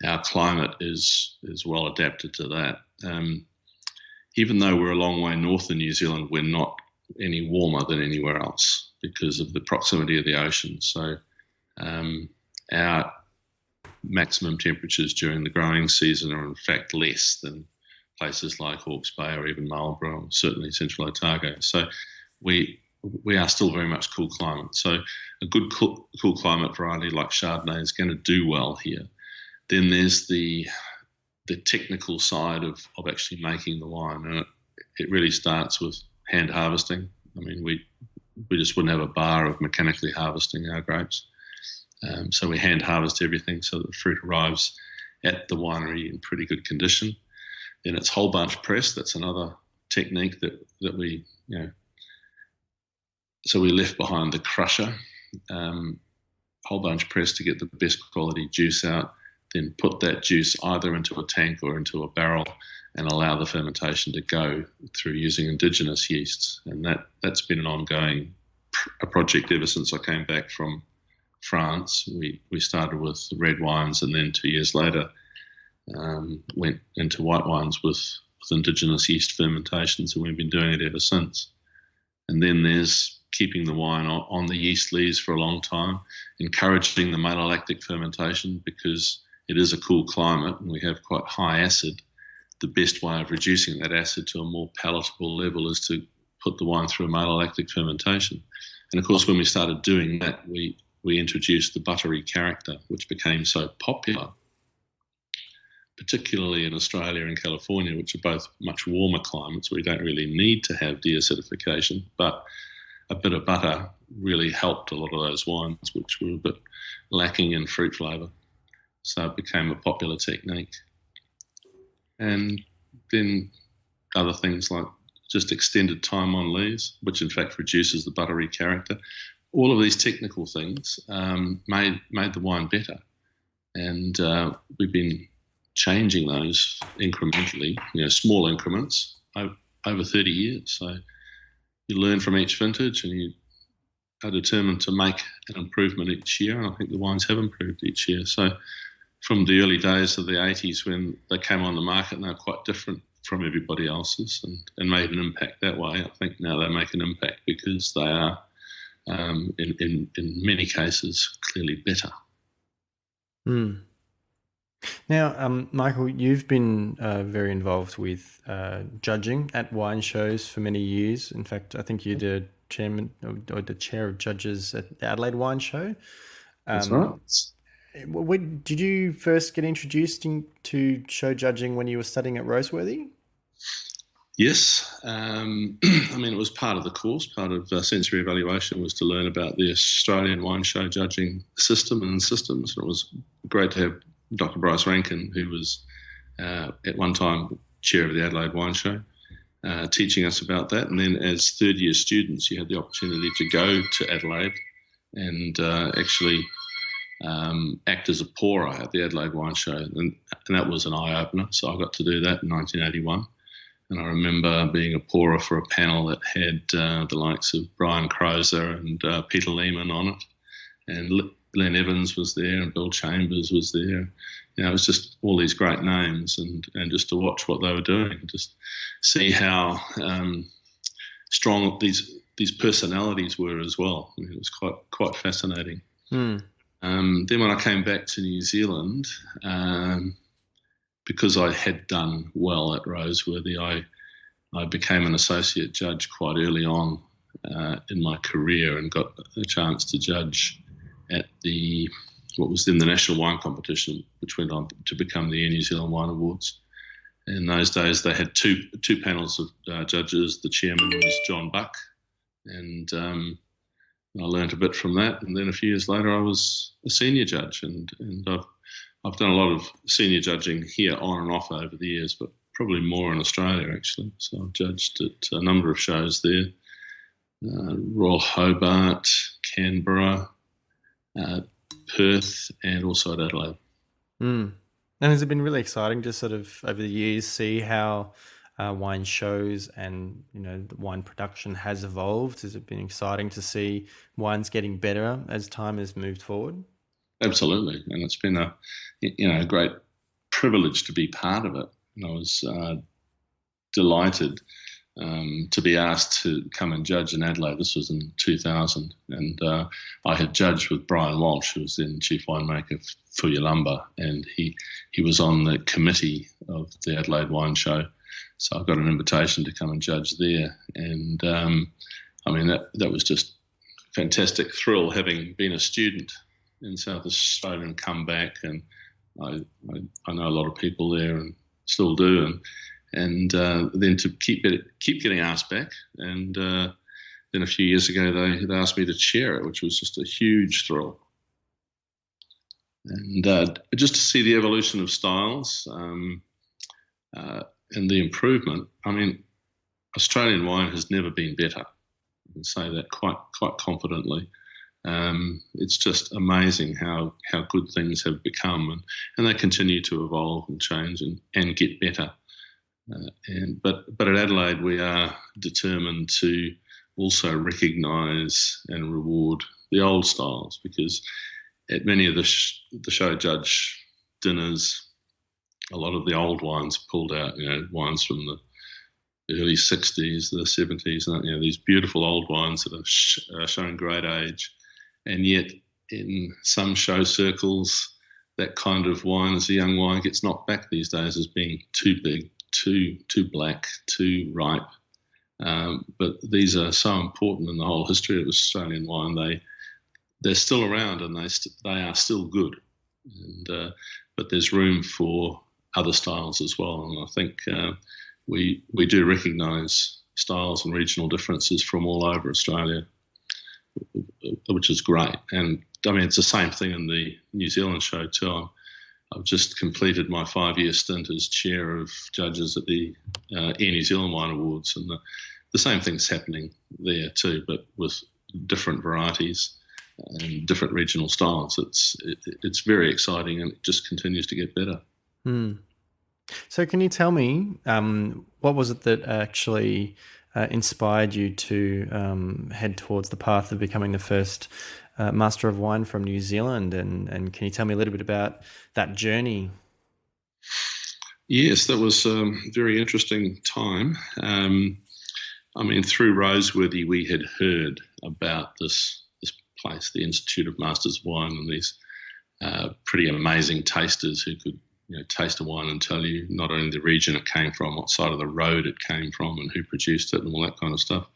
our climate is well adapted to that. Even though we're a long way north in New Zealand, we're not any warmer than anywhere else because of the proximity of the ocean. So our maximum temperatures during the growing season are in fact less than places like Hawke's Bay or even Marlborough, or certainly Central Otago. So we are still very much cool climate. So a good cool climate variety like Chardonnay is going to do well here. Then there's the technical side of actually making the wine, and it really starts with hand harvesting. I mean, we just wouldn't have a bar of mechanically harvesting our grapes. So we hand harvest everything so that the fruit arrives at the winery in pretty good condition. Then it's whole bunch press. That's another technique that we So we left behind the crusher, whole bunch press to get the best quality juice out, then put that juice either into a tank or into a barrel and allow the fermentation to go through using indigenous yeasts. And that's been an ongoing project ever since I came back from France. We started with red wines, and then 2 years later went into white wines with indigenous yeast fermentations, and we've been doing it ever since. And then there's keeping the wine on the yeast lees for a long time, encouraging the malolactic fermentation because it is a cool climate and we have quite high acid. The best way of reducing that acid to a more palatable level is to put the wine through a malolactic fermentation. And of course, when we started doing that, we introduced the buttery character, which became so popular, particularly in Australia and California, which are both much warmer climates where you don't really need to have deacidification, but a bit of butter really helped a lot of those wines, which were a bit lacking in fruit flavour. So it became a popular technique. And then other things like just extended time on lees, which in fact reduces the buttery character. All of these technical things made the wine better. And we've been changing those incrementally, small increments over 30 years. So you learn from each vintage and you are determined to make an improvement each year. And I think the wines have improved each year. So from the early days of the 80s when they came on the market, and they're quite different from everybody else's and made an impact that way. I think now they make an impact because they are, in many cases, clearly better. Mm. Now, Michael, you've been very involved with judging at wine shows for many years. In fact, I think you're the chairman or the chair of judges at the Adelaide Wine Show. That's right. Did you first get introduced to show judging when you were studying at Roseworthy? Yes. It was part of the course. Part of sensory evaluation was to learn about the Australian wine show judging system and systems. And it was great to have Dr. Bryce Rankin, who was at one time chair of the Adelaide Wine Show, teaching us about that. And then as third-year students, you had the opportunity to go to Adelaide and actually act as a pourer at the Adelaide Wine Show. And that was an eye-opener. So I got to do that in 1981. And I remember being a pourer for a panel that had the likes of Brian Crozer and Peter Lehman on it. And Glenn Evans was there and Bill Chambers was there. It was just all these great names and just to watch what they were doing, just see how strong these personalities were as well. It was quite fascinating. Then when I came back to New Zealand, because I had done well at Roseworthy, I became an associate judge quite early on in my career and got a chance to judge at what was then the National Wine Competition, which went on to become the Air New Zealand Wine Awards. In those days, they had two panels of judges. The chairman was John Buck, and I learned a bit from that. And then a few years later, I was a senior judge, and I've done a lot of senior judging here on and off over the years, but probably more in Australia actually. So I've judged at a number of shows there: Royal Hobart, Canberra, Perth, and also at Adelaide. And has it been really exciting to sort of over the years see how wine shows and the wine production has evolved? Has it been exciting to see wines getting better as time has moved forward? Absolutely, and it's been a great privilege to be part of it. And I was delighted to be asked to come and judge in Adelaide. This was in 2000, and I had judged with Brian Walsh, who was then chief winemaker for Yalumba, and he was on the committee of the Adelaide Wine Show. So I got an invitation to come and judge there, and that was just a fantastic thrill, having been a student in South Australia and come back, and I know a lot of people there and still do, and then to keep getting asked back, and then a few years ago they asked me to chair it, which was just a huge thrill, and just to see the evolution of styles and the improvement. Australian wine has never been better. can say that quite confidently. It's just amazing how good things have become, and they continue to evolve and change and get better. But at Adelaide, we are determined to also recognise and reward the old styles, because at many of the show judge dinners, a lot of the old wines pulled out, wines from the early 60s, the 70s, and these beautiful old wines that are showing great age. And yet in some show circles, that kind of wine as a young wine gets knocked back these days as being too big, too black, too ripe. But these are so important in the whole history of Australian wine. They're still around, and they are still good. But there's room for other styles as well. And I think we do recognise styles and regional differences from all over Australia, which is great. And I mean, it's the same thing in the New Zealand show too. I've just completed my 5-year stint as chair of judges at the Air New Zealand Wine Awards, and the same thing's happening there too, but with different varieties and different regional styles. It's very exciting, and it just continues to get better. So can you tell me what was it that actually inspired you to head towards the path of becoming the first Master of Wine from New Zealand, and can you tell me a little bit about that journey? Yes, that was a very interesting time. I mean, through Roseworthy, we had heard about this place, the Institute of Masters of Wine, and these pretty amazing tasters who could taste a wine and tell you not only the region it came from, what side of the road it came from, and who produced it, and all that kind of stuff.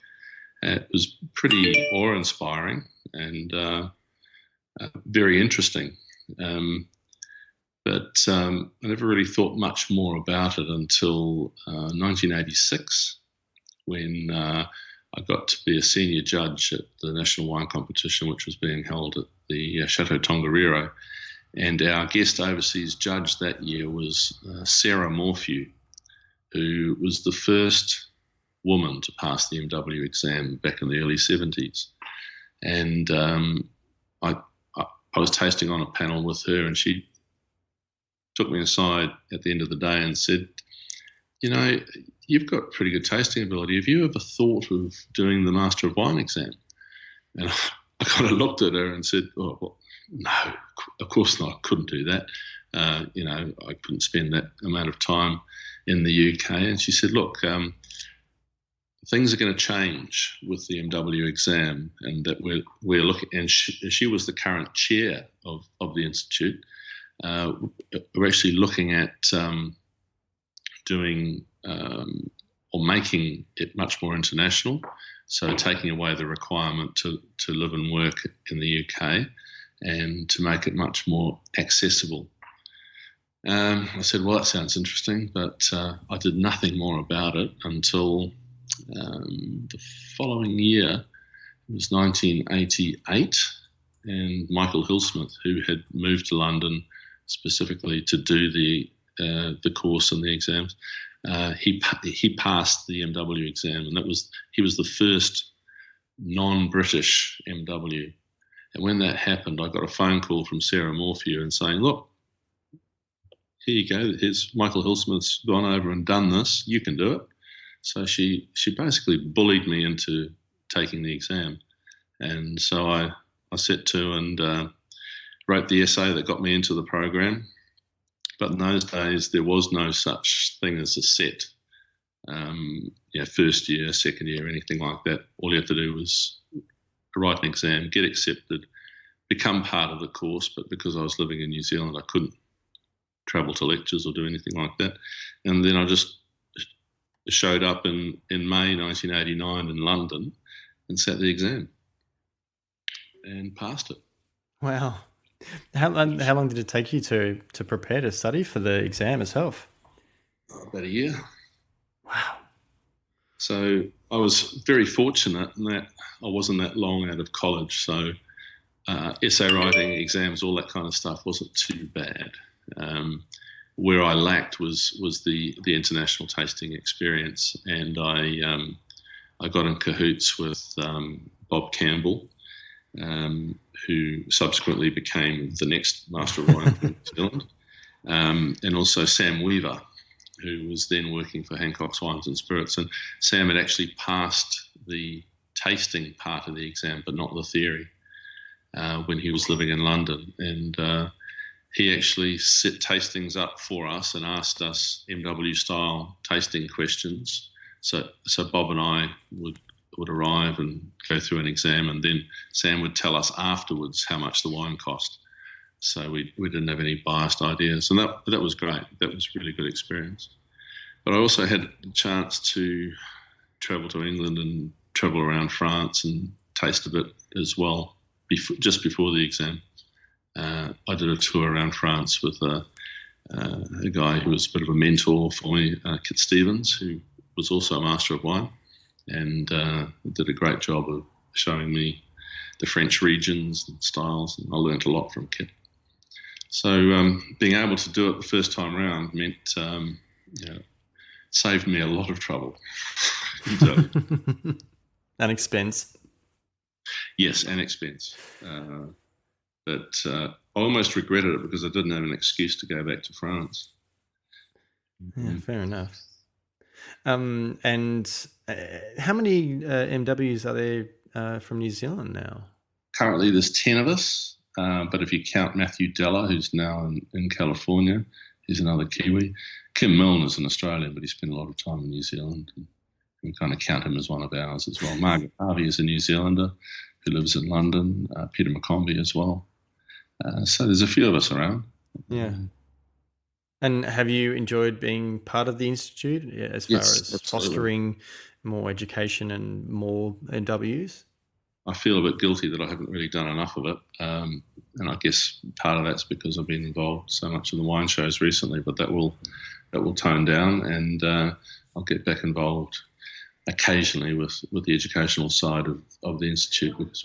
It was pretty awe-inspiring and very interesting. But I never really thought much more about it until 1986, when I got to be a senior judge at the National Wine Competition, which was being held at the Chateau Tongariro. And our guest overseas judge that year was Sarah Morphew, who was the first woman to pass the MW exam back in the early 70s. And I was tasting on a panel with her, and she took me aside at the end of the day and said, you've got pretty good tasting ability. Have you ever thought of doing the Master of Wine exam? And I kind of looked at her and said, oh, well, no, of course not. I couldn't do that. I couldn't spend that amount of time in the UK. And she said, look, things are going to change with the MW exam, and that we're looking, and she was the current chair of the Institute. We're actually looking at doing or making it much more international, so taking away the requirement to live and work in the UK and to make it much more accessible. I said, well, that sounds interesting, but I did nothing more about it until the following year. It was 1988, and Michael Hillsmith, who had moved to London specifically to do the course and the exams, he passed the MW exam, and he was the first non-British MW. And when that happened, I got a phone call from Sarah Morphew and saying, look, here you go, here's Michael Hillsmith's gone over and done this, you can do it. So she basically bullied me into taking the exam. And so I set to and wrote the essay that got me into the program. But in those days, there was no such thing as a set, first year, second year, anything like that. All you had to do was write an exam, get accepted, become part of the course. But because I was living in New Zealand, I couldn't travel to lectures or do anything like that. And then I just showed up in May 1989 in London and sat the exam and passed it. Wow. How long did it take you to prepare to study for the exam itself? About a year. Wow. So I was very fortunate in that I wasn't that long out of college. So essay writing, exams, all that kind of stuff wasn't too bad. Where I lacked was the international tasting experience, and I I got in cahoots with Bob Campbell, who subsequently became the next Master of Wine for New Zealand, and also Sam Weaver, who was then working for Hancock's Wines and Spirits. And Sam had actually passed the tasting part of the exam, but not the theory, when he was living in London. And he actually set tastings up for us and asked us MW-style tasting questions. So Bob and I would arrive and go through an exam, and then Sam would tell us afterwards how much the wine cost. So we didn't have any biased ideas, and that was great. That was a really good experience. But I also had the chance to travel to England and travel around France and taste a bit as well, just before the exam. I did a tour around France with a guy who was a bit of a mentor for me, Kit Stevens, who was also a Master of Wine, and did a great job of showing me the French regions and styles, and I learnt a lot from Kit. So being able to do it the first time around meant saved me a lot of trouble. And expense. Yes, and expense. But I almost regretted it because I didn't have an excuse to go back to France. Yeah, fair enough. And how many MWs are there from New Zealand now? Currently, there's 10 of us, but if you count Matthew Della, who's now in California, he's another Kiwi. Kim Milner's an Australian, but he spent a lot of time in New Zealand, and we kind of count him as one of ours as well. Margaret Harvey is a New Zealander who lives in London, Peter McCombie as well. So there's a few of us around. Yeah. And have you enjoyed being part of the Institute as far as absolutely. fostering more education and more MWs? I feel a bit guilty that I haven't really done enough of it. And I guess part of that's because I've been involved so much in the wine shows recently, but that will tone down, and I'll get back involved occasionally with the educational side of the Institute, because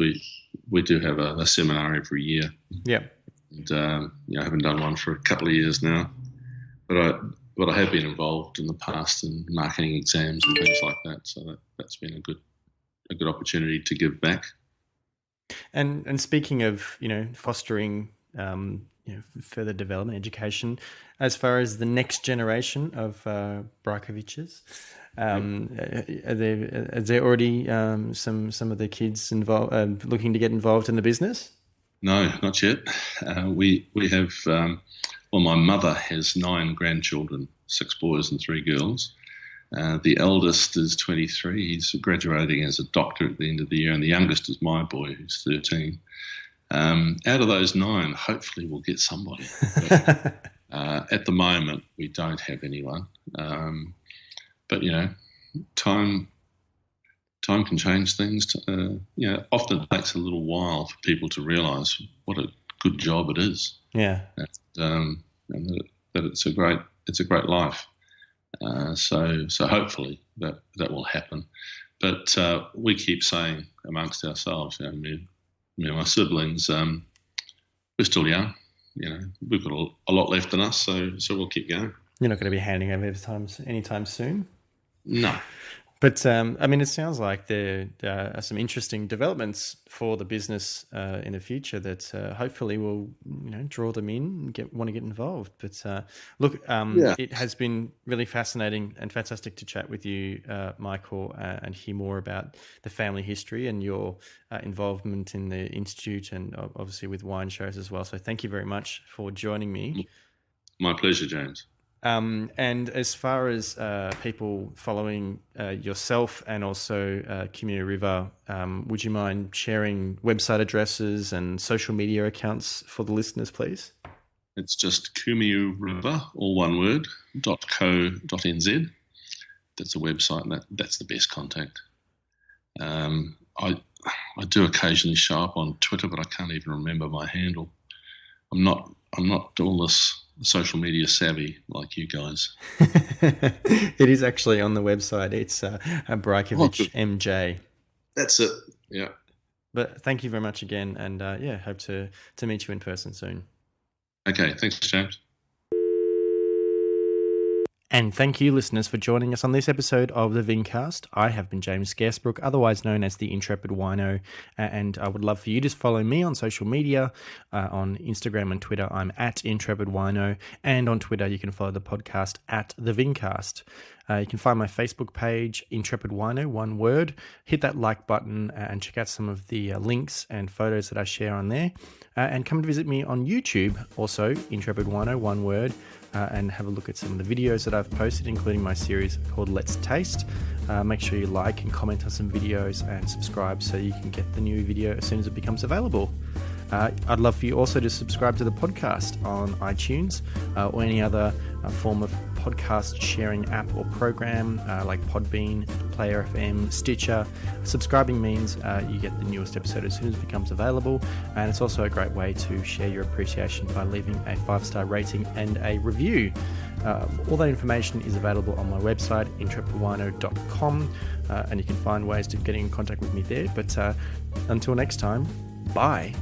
we do have a seminar every year. Yeah. And I haven't done one for a couple of years now, but I have been involved in the past in marketing exams and things like that. So that's been a good opportunity to give back. And speaking of fostering further development, education, as far as the next generation of Brajkoviches, are there already some of the kids involved looking to get involved in the business? No, not yet. We have. Well, my mother has 9 grandchildren, 6 boys and 3 girls. The eldest is 23. He's graduating as a doctor at the end of the year, and the youngest is my boy, who's 13. Out of those 9, hopefully we'll get somebody. But, at the moment, we don't have anyone. But time can change things. Often it takes a little while for people to realise what a good job it is. Yeah, and that it's a great life. So hopefully that will happen. But we keep saying amongst ourselves, my siblings, we're still young. We've got a lot left in us, so we'll keep going. You're not going to be handing over anytime soon? No. But it sounds like there are some interesting developments for the business in the future that hopefully will, draw them in and want to get involved. But look, It has been really fascinating and fantastic to chat with you, Michael, and hear more about the family history and your involvement in the Institute, and obviously with wine shows as well. So thank you very much for joining me. My pleasure, James. And as far as people following yourself and also Kumeu River, would you mind sharing website addresses and social media accounts for the listeners, please? It's just Kumeu River, all one word, .co.nz. That's a website, and that's the best contact. I do occasionally show up on Twitter, but I can't even remember my handle. I'm not all this social media savvy like you guys. It is actually on the website. It's Brajkovich MJ. That's it. Yeah. But thank you very much again, and hope to meet you in person soon. Okay, thanks, James. And thank you, listeners, for joining us on this episode of the Vincast. I have been James Scaresbrook, otherwise known as the Intrepid Wino, and I would love for you to follow me on social media. On Instagram and Twitter, I'm at Intrepid Wino, and on Twitter, you can follow the podcast at the Vincast. You can find my Facebook page, Intrepid Wino, one word. Hit that like button and check out some of the links and photos that I share on there. And come and visit me on YouTube, also Intrepid Wino, one word. And have a look at some of the videos that I've posted, including my series called Let's Taste. Make sure you like and comment on some videos and subscribe so you can get the new video as soon as it becomes available. I'd love for you also to subscribe to the podcast on iTunes or any other form of podcast sharing app or program like Podbean, Player FM, Stitcher. Subscribing means you get the newest episode as soon as it becomes available, and it's also a great way to share your appreciation by leaving a 5-star rating and a review. All that information is available on my website, intrepidwino.com, and you can find ways to get in contact with me there. But until next time, bye.